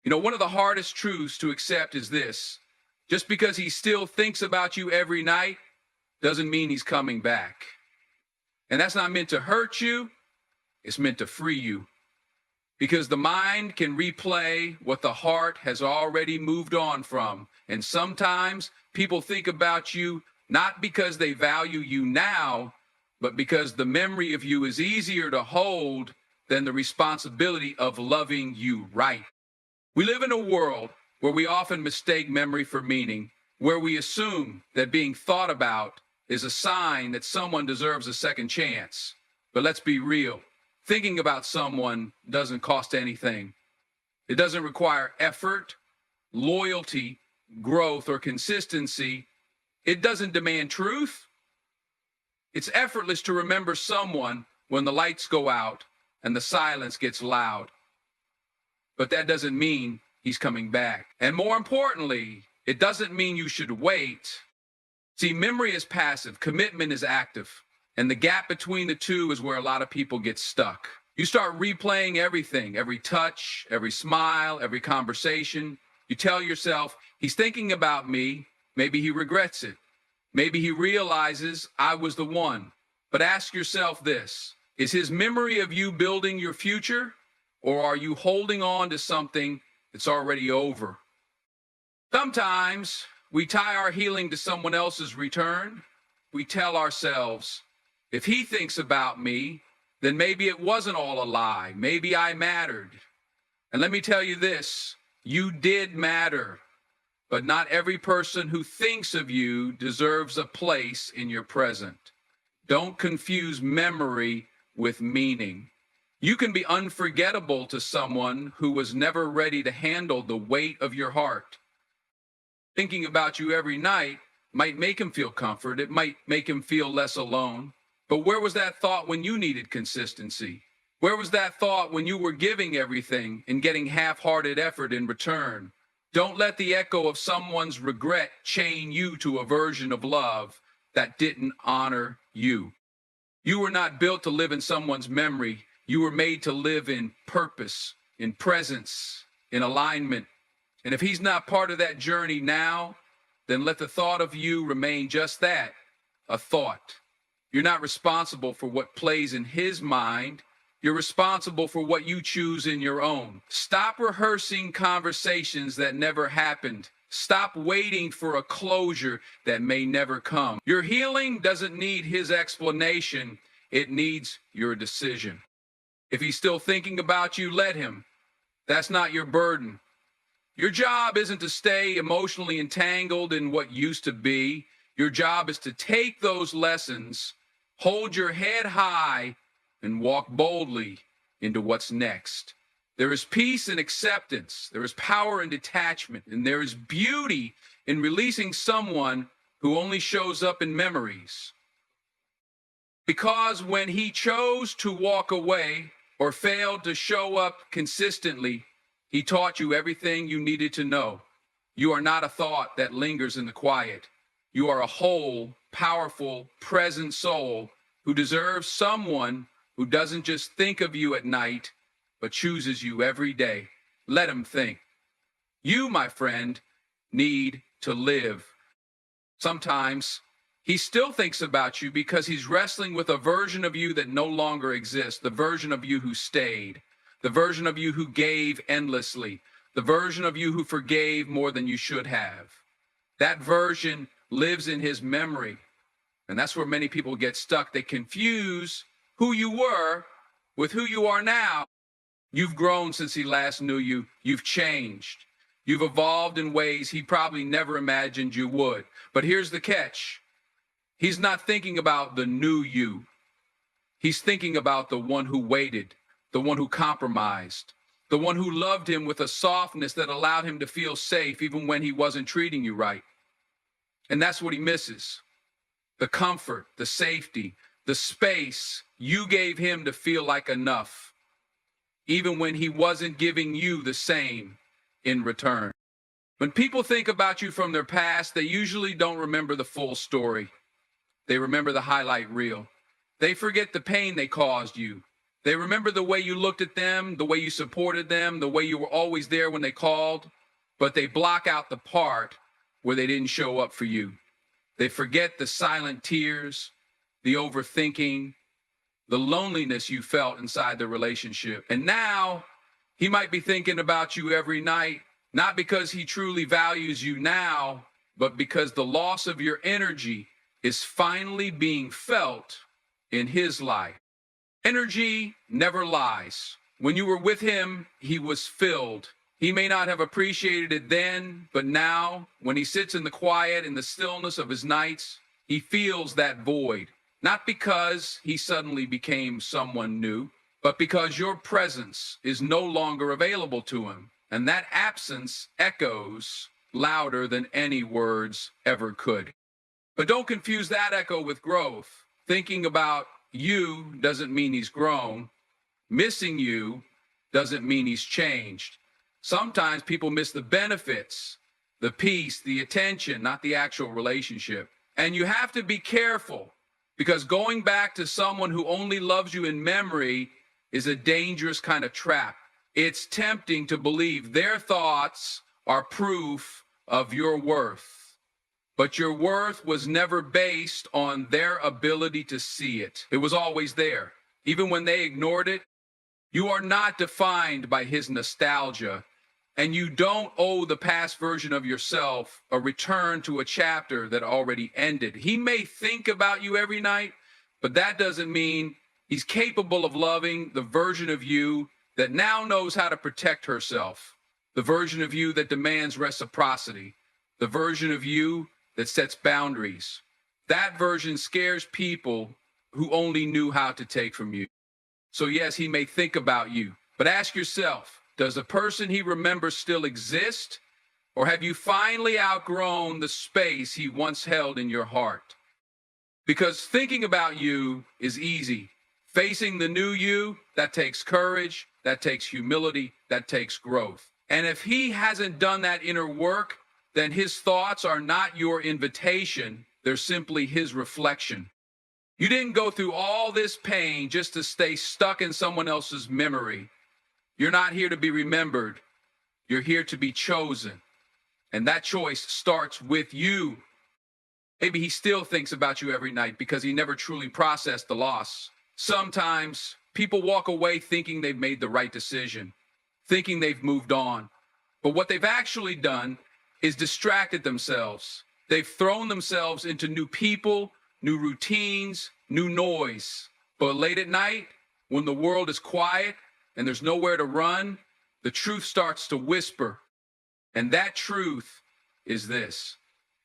One of the hardest truths to accept is this: just because he still thinks about you every night doesn't mean he's coming back. And that's not meant to hurt you, it's meant to free you. Because the mind can replay what the heart has already moved on from. And sometimes people think about you not because they value you now, but because the memory of you is easier to hold than the responsibility of loving you right. We live in a world where we often mistake memory for meaning, where we assume that being thought about is a sign that someone deserves a second chance. But let's be real. Thinking about someone doesn't cost anything. It doesn't require effort, loyalty, growth, or consistency. It doesn't demand truth. It's effortless to remember someone when the lights go out and the silence gets loud. But that doesn't mean he's coming back. And more importantly, it doesn't mean you should wait. See, memory is passive, commitment is active. And the gap between the two is where a lot of people get stuck. You start replaying everything, every touch, every smile, every conversation. You tell yourself, he's thinking about me. Maybe he regrets it. Maybe he realizes I was the one. But ask yourself this: is his memory of you building your future, or are you holding on to something that's already over? Sometimes we tie our healing to someone else's return. We tell ourselves, if he thinks about me, then maybe it wasn't all a lie. Maybe I mattered. And let me tell you this: you did matter. But not every person who thinks of you deserves a place in your present. Don't confuse memory with meaning. You can be unforgettable to someone who was never ready to handle the weight of your heart. Thinking about you every night might make him feel comfort. It might make him feel less alone. But where was that thought when you needed consistency? Where was that thought when you were giving everything and getting half-hearted effort in return? Don't let the echo of someone's regret chain you to a version of love that didn't honor you. You were not built to live in someone's memory. You were made to live in purpose, in presence, in alignment. And if he's not part of that journey now, then let the thought of you remain just that, a thought. You're not responsible for what plays in his mind. You're responsible for what you choose in your own. Stop rehearsing conversations that never happened. Stop waiting for a closure that may never come. Your healing doesn't need his explanation. It needs your decision. If he's still thinking about you, let him. That's not your burden. Your job isn't to stay emotionally entangled in what used to be. Your job is to take those lessons, hold your head high, and walk boldly into what's next. There is peace in acceptance. There is power in detachment. And there is beauty in releasing someone who only shows up in memories. Because when he chose to walk away or failed to show up consistently, he taught you everything you needed to know. You are not a thought that lingers in the quiet. You are a whole, powerful, present soul who deserves someone who doesn't just think of you at night, but chooses you every day. Let him think. You, my friend, need to live. Sometimes he still thinks about you because he's wrestling with a version of you that no longer exists, the version of you who stayed, the version of you who gave endlessly, the version of you who forgave more than you should have. That version lives in his memory. And that's where many people get stuck. They confuse who you were with who you are now. You've grown since he last knew you. You've changed. You've evolved in ways he probably never imagined you would. But here's the catch. He's not thinking about the new you. He's thinking about the one who waited, the one who compromised, the one who loved him with a softness that allowed him to feel safe even when he wasn't treating you right. And that's what he misses. The comfort, the safety, the space you gave him to feel like enough, even when he wasn't giving you the same in return. When people think about you from their past, they usually don't remember the full story. They remember the highlight reel. They forget the pain they caused you, They remember the way you looked at them, the way you supported them, the way you were always there when they called, but they block out the part where they didn't show up for you. They forget the silent tears, the overthinking, the loneliness you felt inside the relationship. And now he might be thinking about you every night, not because he truly values you now, but because the loss of your energy is finally being felt in his life. Energy never lies. When you were with him, he was filled. He may not have appreciated it then, but now, when he sits in the quiet, in the stillness of his nights, he feels that void. Not because he suddenly became someone new, but because your presence is no longer available to him. And that absence echoes louder than any words ever could. But don't confuse that echo with growth. Thinking about you doesn't mean he's grown. Missing you doesn't mean he's changed. Sometimes people miss the benefits, the peace, the attention, not the actual relationship. And you have to be careful, because going back to someone who only loves you in memory is a dangerous kind of trap. It's tempting to believe their thoughts are proof of your worth. But your worth was never based on their ability to see it. It was always there. Even when they ignored it, you are not defined by his nostalgia, and you don't owe the past version of yourself a return to a chapter that already ended. He may think about you every night, but that doesn't mean he's capable of loving the version of you that now knows how to protect herself, the version of you that demands reciprocity, the version of you that sets boundaries. That version scares people who only knew how to take from you. So yes, he may think about you, but ask yourself, does the person he remembers still exist? Or have you finally outgrown the space he once held in your heart? Because thinking about you is easy. Facing the new you, that takes courage, that takes humility, that takes growth. And if he hasn't done that inner work, then his thoughts are not your invitation, they're simply his reflection. You didn't go through all this pain just to stay stuck in someone else's memory. You're not here to be remembered. You're here to be chosen. And that choice starts with you. Maybe he still thinks about you every night because he never truly processed the loss. Sometimes people walk away thinking they've made the right decision, thinking they've moved on. But what they've actually done is distracted themselves. They've thrown themselves into new people, new routines, new noise. But late at night, when the world is quiet and there's nowhere to run, the truth starts to whisper. And that truth is this: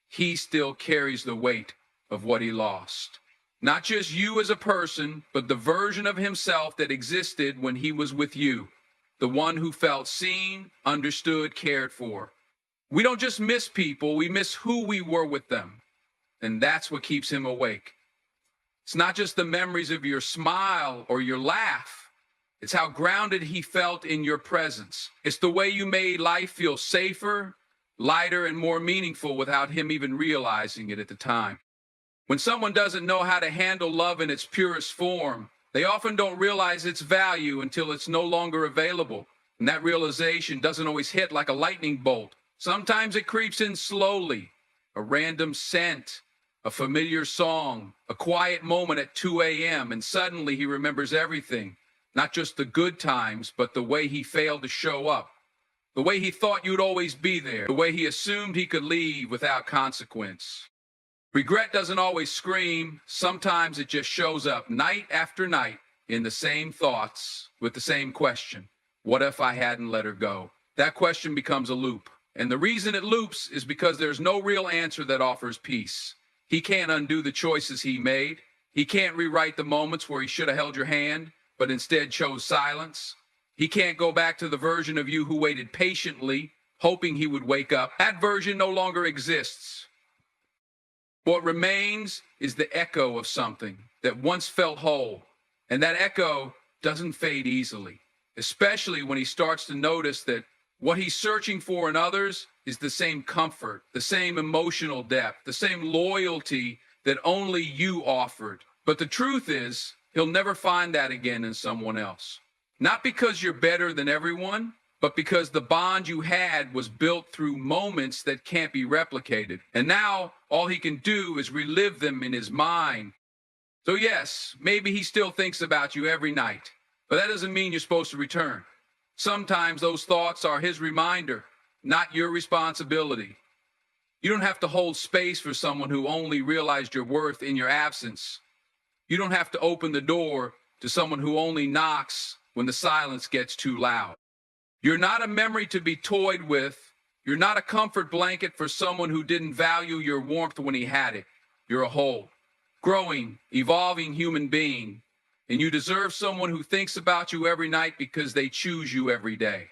he still carries the weight of what he lost. Not just you as a person, but the version of himself that existed when he was with you. The one who felt seen, understood, cared for. We don't just miss people, we miss who we were with them. And that's what keeps him awake. It's not just the memories of your smile or your laugh. It's how grounded he felt in your presence. It's the way you made life feel safer, lighter, and more meaningful without him even realizing it at the time. When someone doesn't know how to handle love in its purest form, they often don't realize its value until it's no longer available. And that realization doesn't always hit like a lightning bolt. Sometimes it creeps in slowly. A random scent, a familiar song, a quiet moment at 2 a.m., and suddenly he remembers everything. Not just the good times, but the way he failed to show up. The way he thought you'd always be there. The way he assumed he could leave without consequence. Regret doesn't always scream. Sometimes it just shows up night after night in the same thoughts with the same question. What if I hadn't let her go? That question becomes a loop. And the reason it loops is because there's no real answer that offers peace. He can't undo the choices he made. He can't rewrite the moments where he should have held your hand, but instead chose silence. He can't go back to the version of you who waited patiently, hoping he would wake up. That version no longer exists. What remains is the echo of something that once felt whole. And that echo doesn't fade easily, especially when he starts to notice that what he's searching for in others is the same comfort, the same emotional depth, the same loyalty that only you offered. But the truth is, he'll never find that again in someone else. Not because you're better than everyone, but because the bond you had was built through moments that can't be replicated. And now all he can do is relive them in his mind. So yes, maybe he still thinks about you every night, but that doesn't mean you're supposed to return. Sometimes those thoughts are his reminder, not your responsibility. You don't have to hold space for someone who only realized your worth in your absence. You don't have to open the door to someone who only knocks when the silence gets too loud. You're not a memory to be toyed with. You're not a comfort blanket for someone who didn't value your warmth when he had it. You're a whole, growing, evolving human being, and you deserve someone who thinks about you every night because they choose you every day.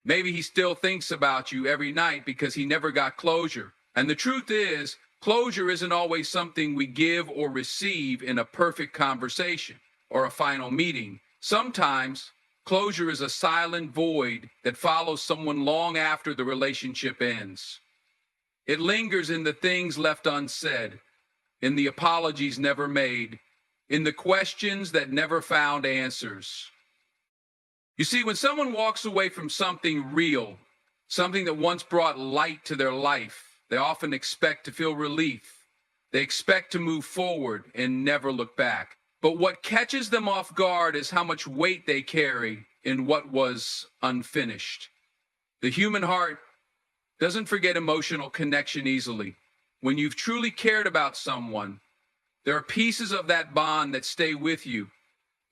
Maybe he still thinks about you every night because he never got closure. And the truth is, closure isn't always something we give or receive in a perfect conversation or a final meeting. Sometimes, closure is a silent void that follows someone long after the relationship ends. It lingers in the things left unsaid, in the apologies never made, in the questions that never found answers. You see, when someone walks away from something real, something that once brought light to their life, they often expect to feel relief. They expect to move forward and never look back. But what catches them off guard is how much weight they carry in what was unfinished. The human heart doesn't forget emotional connection easily. When you've truly cared about someone, there are pieces of that bond that stay with you,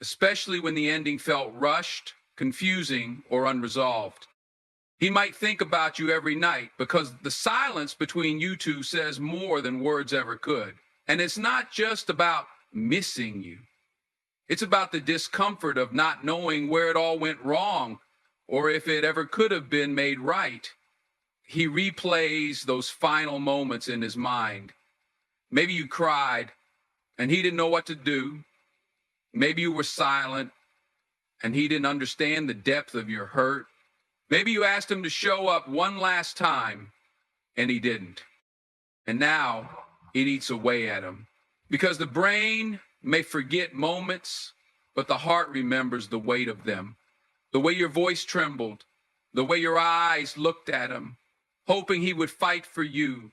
especially when the ending felt rushed, confusing, or unresolved. He might think about you every night because the silence between you two says more than words ever could. And it's not just about missing you. It's about the discomfort of not knowing where it all went wrong or if it ever could have been made right. He replays those final moments in his mind. Maybe you cried and he didn't know what to do. Maybe you were silent and he didn't understand the depth of your hurt. Maybe you asked him to show up one last time and he didn't. And now it eats away at him. Because the brain may forget moments, but the heart remembers the weight of them. The way your voice trembled, the way your eyes looked at him, hoping he would fight for you,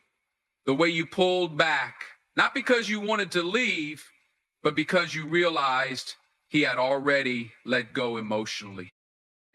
the way you pulled back, not because you wanted to leave, but because you realized he had already let go emotionally.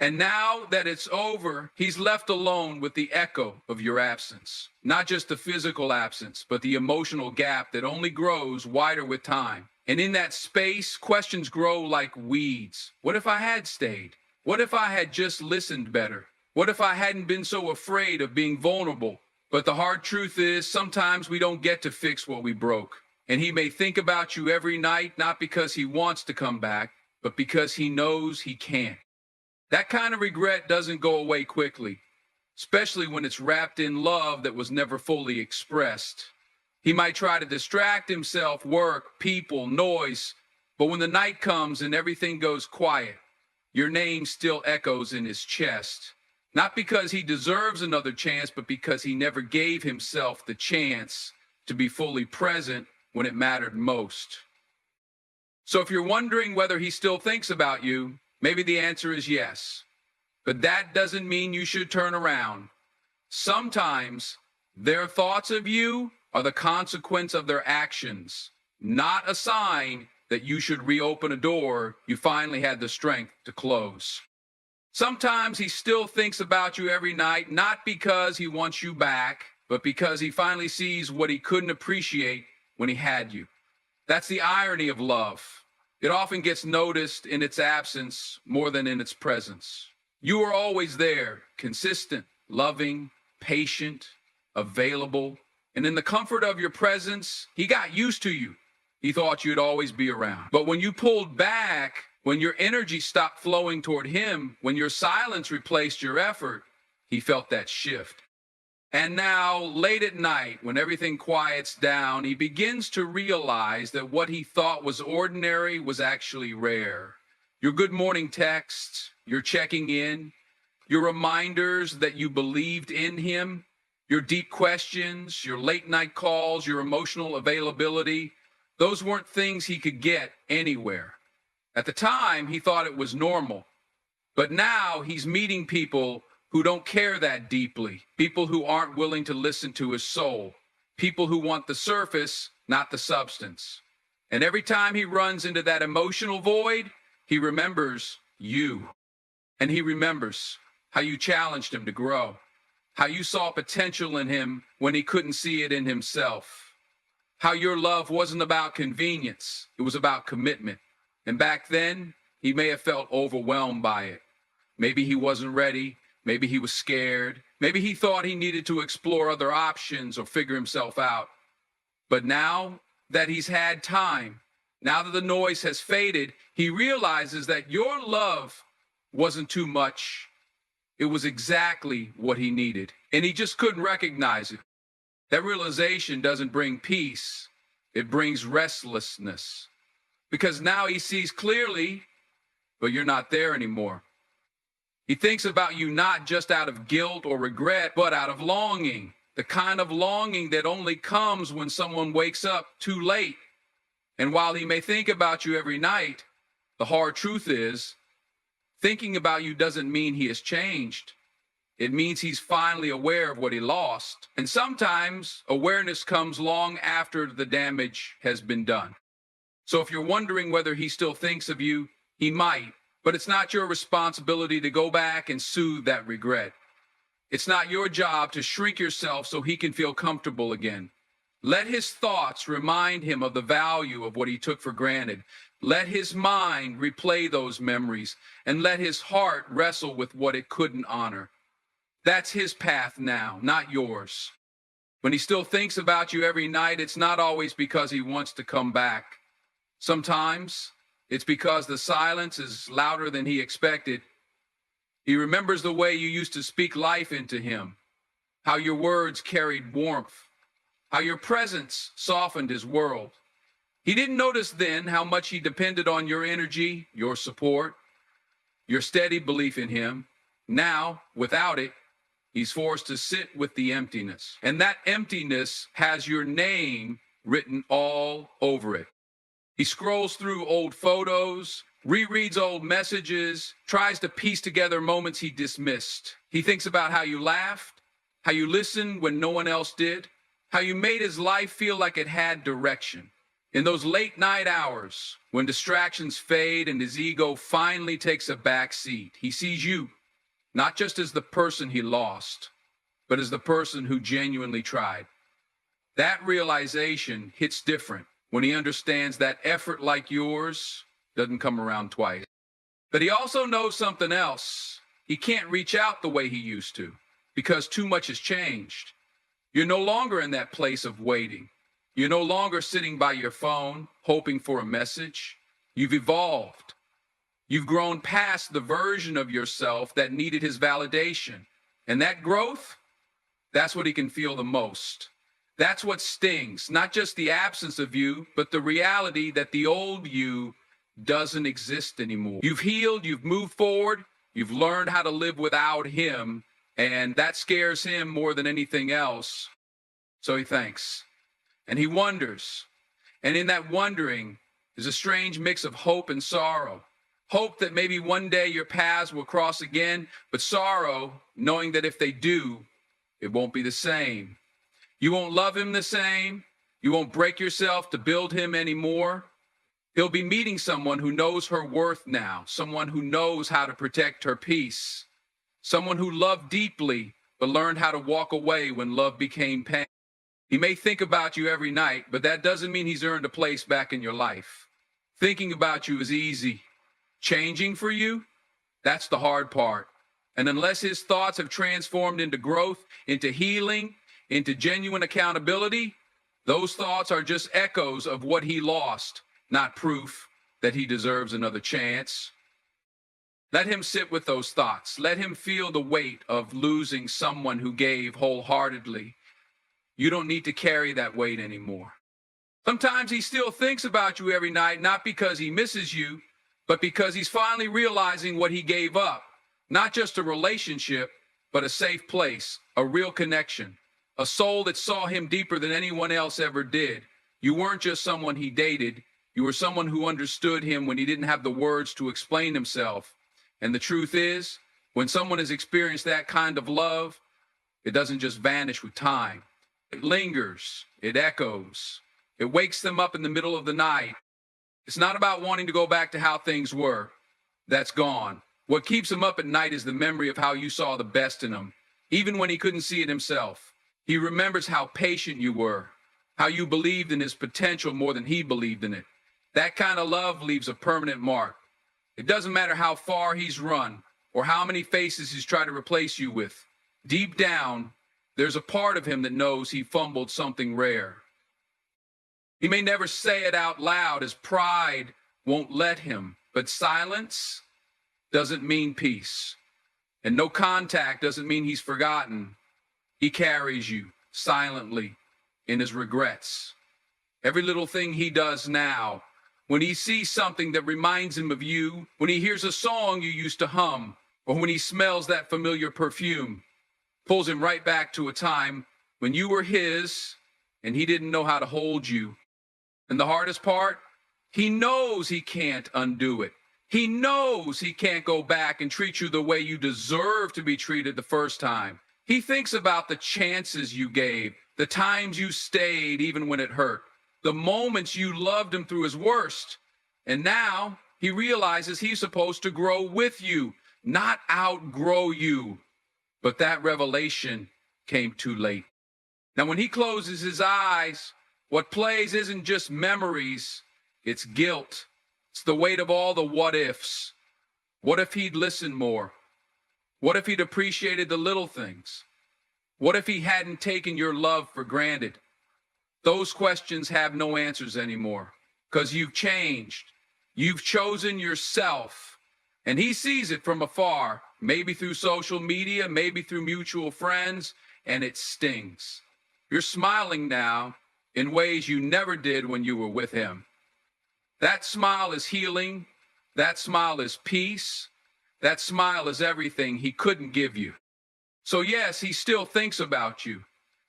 And now that it's over, he's left alone with the echo of your absence. Not just the physical absence, but the emotional gap that only grows wider with time. And in that space, questions grow like weeds. What if I had stayed? What if I had just listened better? What if I hadn't been so afraid of being vulnerable? But the hard truth is, sometimes we don't get to fix what we broke. And he may think about you every night, not because he wants to come back, but because he knows he can't. That kind of regret doesn't go away quickly, especially when it's wrapped in love that was never fully expressed. He might try to distract himself, work, people, noise, but when the night comes and everything goes quiet, your name still echoes in his chest. Not because he deserves another chance, but because he never gave himself the chance to be fully present when it mattered most. So if you're wondering whether he still thinks about you, maybe the answer is yes. But that doesn't mean you should turn around. Sometimes their thoughts of you are the consequence of their actions, not a sign that you should reopen a door you finally had the strength to close. Sometimes he still thinks about you every night, not because he wants you back, but because he finally sees what he couldn't appreciate when he had you. That's the irony of love. It often gets noticed in its absence more than in its presence. You are always there, consistent, loving, patient, available, and in the comfort of your presence, he got used to you. He thought you'd always be around. But when you pulled back, when your energy stopped flowing toward him, when your silence replaced your effort, he felt that shift. And now, late at night, when everything quiets down, he begins to realize that what he thought was ordinary was actually rare. Your good morning texts, your checking in, your reminders that you believed in him, your deep questions, your late night calls, your emotional availability, Those weren't things he could get anywhere. At the time, he thought it was normal. But now he's meeting people who don't care that deeply, people who aren't willing to listen to his soul, people who want the surface, not the substance. And every time he runs into that emotional void, he remembers you. And he remembers how you challenged him to grow, how you saw potential in him when he couldn't see it in himself, how your love wasn't about convenience, it was about commitment. And back then, he may have felt overwhelmed by it. Maybe he wasn't ready. Maybe he was scared. Maybe he thought he needed to explore other options or figure himself out. But now that he's had time, now that the noise has faded, he realizes that your love wasn't too much. It was exactly what he needed, and he just couldn't recognize it. That realization doesn't bring peace. It brings restlessness. Because now he sees clearly, but you're not there anymore. He thinks about you not just out of guilt or regret, but out of longing. The kind of longing that only comes when someone wakes up too late. And while he may think about you every night, the hard truth is, thinking about you doesn't mean he has changed. It means he's finally aware of what he lost. And sometimes awareness comes long after the damage has been done. So if you're wondering whether he still thinks of you, he might, but it's not your responsibility to go back and soothe that regret. It's not your job to shrink yourself so he can feel comfortable again. Let his thoughts remind him of the value of what he took for granted. Let his mind replay those memories, and let his heart wrestle with what it couldn't honor. That's his path now, not yours. When he still thinks about you every night, it's not always because he wants to come back. Sometimes it's because the silence is louder than he expected. He remembers the way you used to speak life into him, how your words carried warmth, how your presence softened his world. He didn't notice then how much he depended on your energy, your support, your steady belief in him. Now, without it, he's forced to sit with the emptiness. And that emptiness has your name written all over it. He scrolls through old photos, rereads old messages, tries to piece together moments he dismissed. He thinks about how you laughed, how you listened when no one else did, how you made his life feel like it had direction. In those late night hours, when distractions fade and his ego finally takes a back seat, he sees you, not just as the person he lost, but as the person who genuinely tried. That realization hits different when he understands that effort like yours doesn't come around twice. But he also knows something else. He can't reach out the way he used to because too much has changed. You're no longer in that place of waiting. You're no longer sitting by your phone hoping for a message. You've evolved. You've grown past the version of yourself that needed his validation. And that growth, that's what he can feel the most. That's what stings, not just the absence of you, but the reality that the old you doesn't exist anymore. You've healed, you've moved forward, you've learned how to live without him, and that scares him more than anything else. So he thinks, and he wonders, and in that wondering is a strange mix of hope and sorrow. Hope that maybe one day your paths will cross again, but sorrow knowing that if they do, it won't be the same. You won't love him the same. You won't break yourself to build him anymore. He'll be meeting someone who knows her worth now, someone who knows how to protect her peace, someone who loved deeply but learned how to walk away when love became pain. He may think about you every night, but that doesn't mean he's earned a place back in your life. Thinking about you is easy. Changing for you, that's the hard part. And unless his thoughts have transformed into growth, into healing, into genuine accountability, those thoughts are just echoes of what he lost, not proof that he deserves another chance. Let him sit with those thoughts. Let him feel the weight of losing someone who gave wholeheartedly. You don't need to carry that weight anymore. Sometimes he still thinks about you every night, not because he misses you, but because he's finally realizing what he gave up. Not just a relationship, but a safe place, a real connection. A soul that saw him deeper than anyone else ever did. You weren't just someone he dated. You were someone who understood him when he didn't have the words to explain himself. And the truth is, when someone has experienced that kind of love, it doesn't just vanish with time. It lingers, it echoes, it wakes them up in the middle of the night. It's not about wanting to go back to how things were. That's gone. What keeps him up at night is the memory of how you saw the best in him, even when he couldn't see it himself. He remembers how patient you were, how you believed in his potential more than he believed in it. That kind of love leaves a permanent mark. It doesn't matter how far he's run or how many faces he's tried to replace you with. Deep down, there's a part of him that knows he fumbled something rare. He may never say it out loud as pride won't let him, but silence doesn't mean peace. And no contact doesn't mean he's forgotten. He carries you silently in his regrets. Every little thing he does now, when he sees something that reminds him of you, when he hears a song you used to hum, or when he smells that familiar perfume, pulls him right back to a time when you were his and he didn't know how to hold you. And the hardest part, he knows he can't undo it. He knows he can't go back and treat you the way you deserve to be treated the first time. He thinks about the chances you gave, the times you stayed even when it hurt, the moments you loved him through his worst. And now he realizes he's supposed to grow with you, not outgrow you. But that revelation came too late. Now, when he closes his eyes, what plays isn't just memories, it's guilt. It's the weight of all the what ifs. What if he'd listened more? What if he'd appreciated the little things? What if he hadn't taken your love for granted? Those questions have no answers anymore because you've changed. You've chosen yourself. And he sees it from afar, maybe through social media, maybe through mutual friends, and it stings. You're smiling now in ways you never did when you were with him. That smile is healing. That smile is peace. That smile is everything he couldn't give you. So yes, he still thinks about you,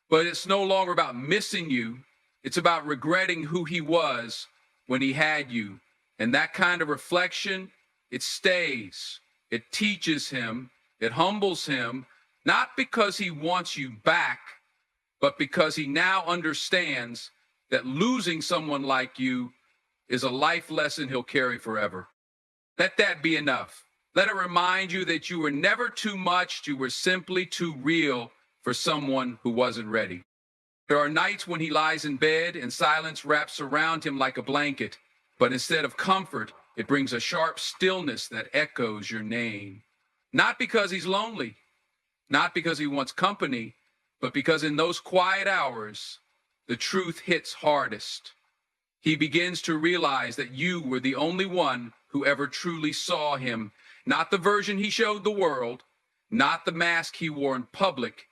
but it's no longer about missing you. It's about regretting who he was when he had you. And that kind of reflection, it stays. It teaches him. It humbles him, not because he wants you back, but because he now understands that losing someone like you is a life lesson he'll carry forever. Let that be enough. Let it remind you that you were never too much, you were simply too real for someone who wasn't ready. There are nights when he lies in bed and silence wraps around him like a blanket, but instead of comfort, it brings a sharp stillness that echoes your name. Not because he's lonely, not because he wants company, but because in those quiet hours, the truth hits hardest. He begins to realize that you were the only one who ever truly saw him, not the version he showed the world, not the mask he wore in public.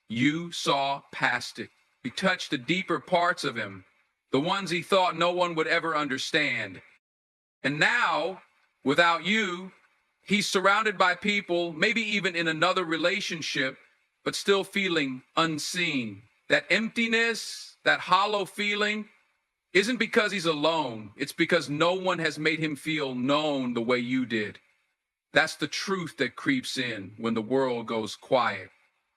You saw past it. You touched the deeper parts of him, the ones he thought no one would ever understand. And now, without you, he's surrounded by people, maybe even in another relationship, but still feeling unseen. That emptiness, that hollow feeling, isn't because he's alone. It's because no one has made him feel known the way you did. That's the truth that creeps in when the world goes quiet.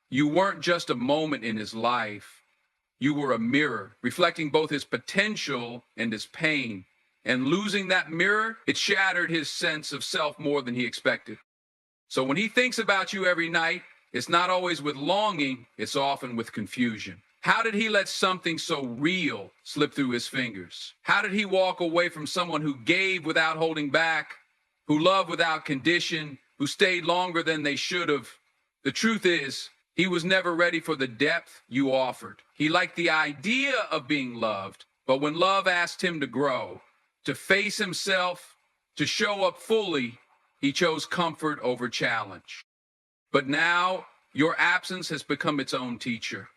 You weren't just a moment in his life. You were a mirror, reflecting both his potential and his pain. And losing that mirror, it shattered his sense of self more than he expected. So when he thinks about you every night, it's not always with longing, it's often with confusion. How did he let something so real slip through his fingers? How did he walk away from someone who gave without holding back, who loved without condition, who stayed longer than they should have? The truth is, he was never ready for the depth you offered. He liked the idea of being loved, but when love asked him to grow, to face himself, to show up fully, he chose comfort over challenge. But now, your absence has become its own teacher.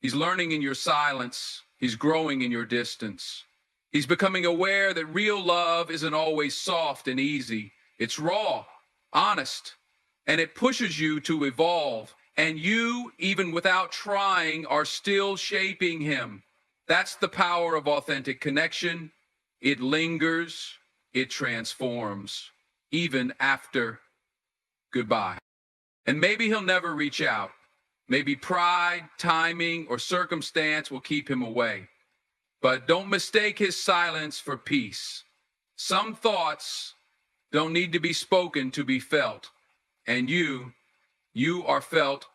He's learning in your silence. He's growing in your distance. He's becoming aware that real love isn't always soft and easy. It's raw, honest, and it pushes you to evolve. And you, even without trying, are still shaping him. That's the power of authentic connection. It lingers, it transforms, even after goodbye. And maybe he'll never reach out. Maybe pride, timing, or circumstance will keep him away. But don't mistake his silence for peace. Some thoughts don't need to be spoken to be felt. And you are felt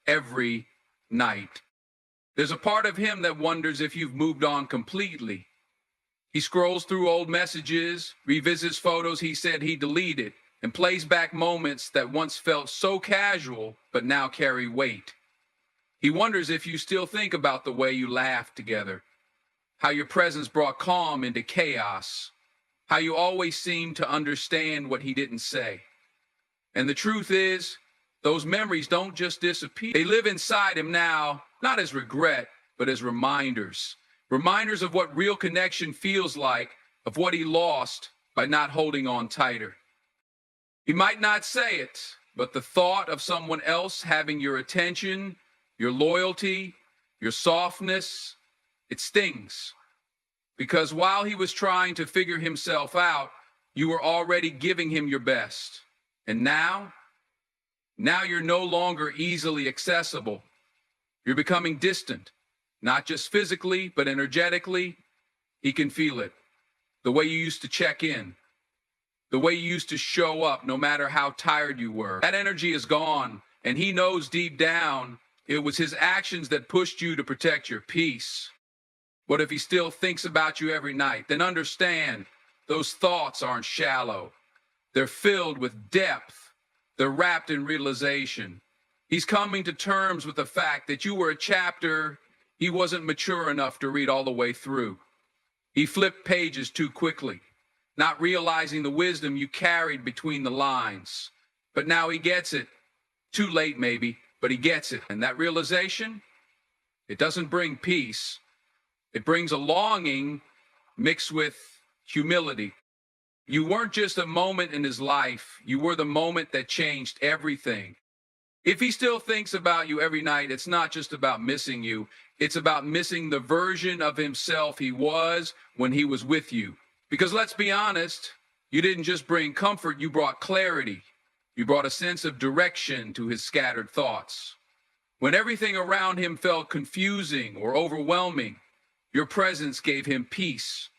every night. There's a part of him that wonders if you've moved on completely. He scrolls through old messages, revisits photos he said he deleted, and plays back moments that once felt so casual but now carry weight. He wonders if you still think about the way you laughed together, how your presence brought calm into chaos, how you always seemed to understand what he didn't say. And the truth is, those memories don't just disappear. They live inside him now, not as regret, but as reminders. Reminders of what real connection feels like, of what he lost by not holding on tighter. He might not say it, but the thought of someone else having your attention, your loyalty, your softness, it stings. Because while he was trying to figure himself out, you were already giving him your best. And now you're no longer easily accessible. You're becoming distant, not just physically, but energetically. He can feel it. The way you used to check in, the way you used to show up, no matter how tired you were. That energy is gone, and he knows deep down it was his actions that pushed you to protect your peace. But if he still thinks about you every night, then understand those thoughts aren't shallow. They're filled with depth. They're wrapped in realization. He's coming to terms with the fact that you were a chapter he wasn't mature enough to read all the way through. He flipped pages too quickly, not realizing the wisdom you carried between the lines. But now he gets it. Too late, maybe, but he gets it. And that realization, it doesn't bring peace. It brings a longing mixed with humility. You weren't just a moment in his life. You were the moment that changed everything. If he still thinks about you every night, it's not just about missing you. It's about missing the version of himself he was when he was with you. Because let's be honest, you didn't just bring comfort, you brought clarity. You brought a sense of direction to his scattered thoughts. When everything around him felt confusing or overwhelming, your presence gave him peace.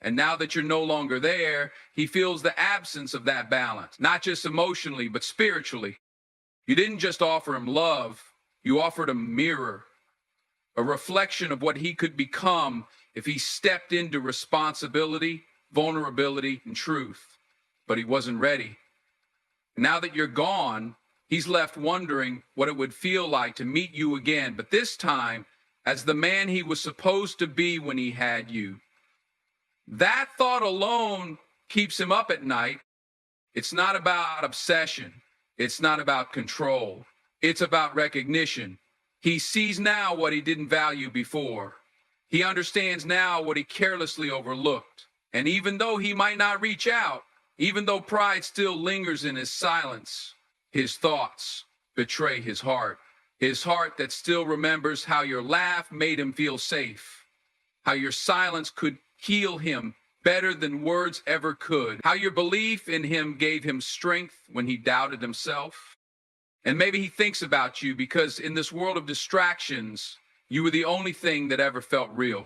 And now that you're no longer there, he feels the absence of that balance, not just emotionally, but spiritually. You didn't just offer him love, you offered him a mirror, a reflection of what he could become if he stepped into responsibility, vulnerability, and truth. But he wasn't ready. Now that you're gone, he's left wondering what it would feel like to meet you again, but this time as the man he was supposed to be when he had you. That thought alone keeps him up at night. It's not about obsession. It's not about control. It's about recognition. He sees now what he didn't value before. He understands now what he carelessly overlooked. And even though he might not reach out, even though pride still lingers in his silence, his thoughts betray his heart that still remembers how your laugh made him feel safe, how your silence could heal him better than words ever could, how your belief in him gave him strength when he doubted himself. And maybe he thinks about you because in this world of distractions, you were the only thing that ever felt real.